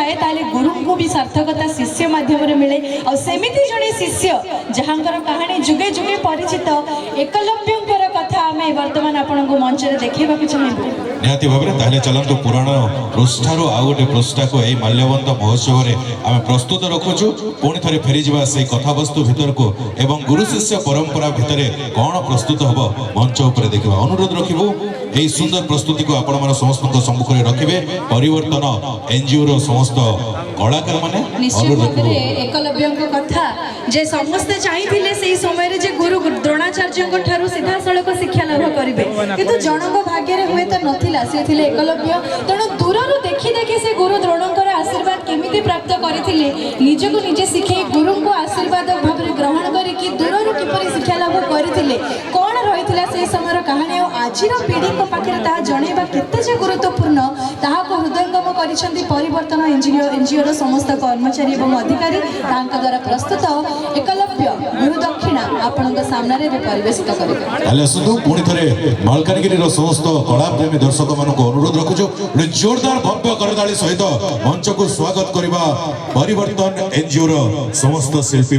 थाए ताले गुरु को भी सार्थकता शिष्य माध्यम मिले और सेमिति जड़े शिष्य जहांकर कहानी जुगे जुगे परिचित एकलव्यंकर कथा आम वर्तमान आपण को मंच में देखा चाहबू निहाती भाव में ताले चलतु पुराण पृष्ठार आउ गोटे पृष्ठा को यही माल्यवंत महोत्सव में आम प्रस्तुत रखुचु पुणी थे फेरीजा से कथावस्तु भितर को एवं गुरु शिष्य परंपरा भितर कौन प्रस्तुत हम मंच उपर देखा अनुरोध रखू यही सुंदर प्रस्तुति को आपण मान समस्त सम्मुख में रखिए परिवर्तन एनजीओ समस्त कलाकार माने निश्चित भाव में एकलव्य कथा जे समस्ते चाहिए से समय रे जे गुरु द्रोणाचार्य ठारू सीधा सड़क शिक्षा लाभ करेंगे किंतु जनक भाग्य हुए तो नथिला से थिले एकलव्य तेणु दूर देखी देखी से गुरु द्रोणकर आशीर्वाद केमिति प्राप्त करते निजको निजे शिखे गुरु को आशीर्वाद भाव ग्रहण करके दूर किपरि शिक्षा लाभ करते कौन रही से समय कहानी आज पीढ़ी पाखे जनवा केते गुरुत्वपूर्ण ताहाको हृदयंगम करिसेंती परिवर्तन एनजीओ समस्त कर्मचारी और अधिकारी द्वारा प्रस्तुत एकलव्य गुरु दक्षिणा आपण सामने परिवेशित करेंगे मालकानगिरी समस्त कलाप्रेमी दर्शक मान अनुरोध रखुचु जोरदार भव्य करताली सहित मंच को स्वागत करने परिवर्तन एनजीओ समस्त शिल्पी।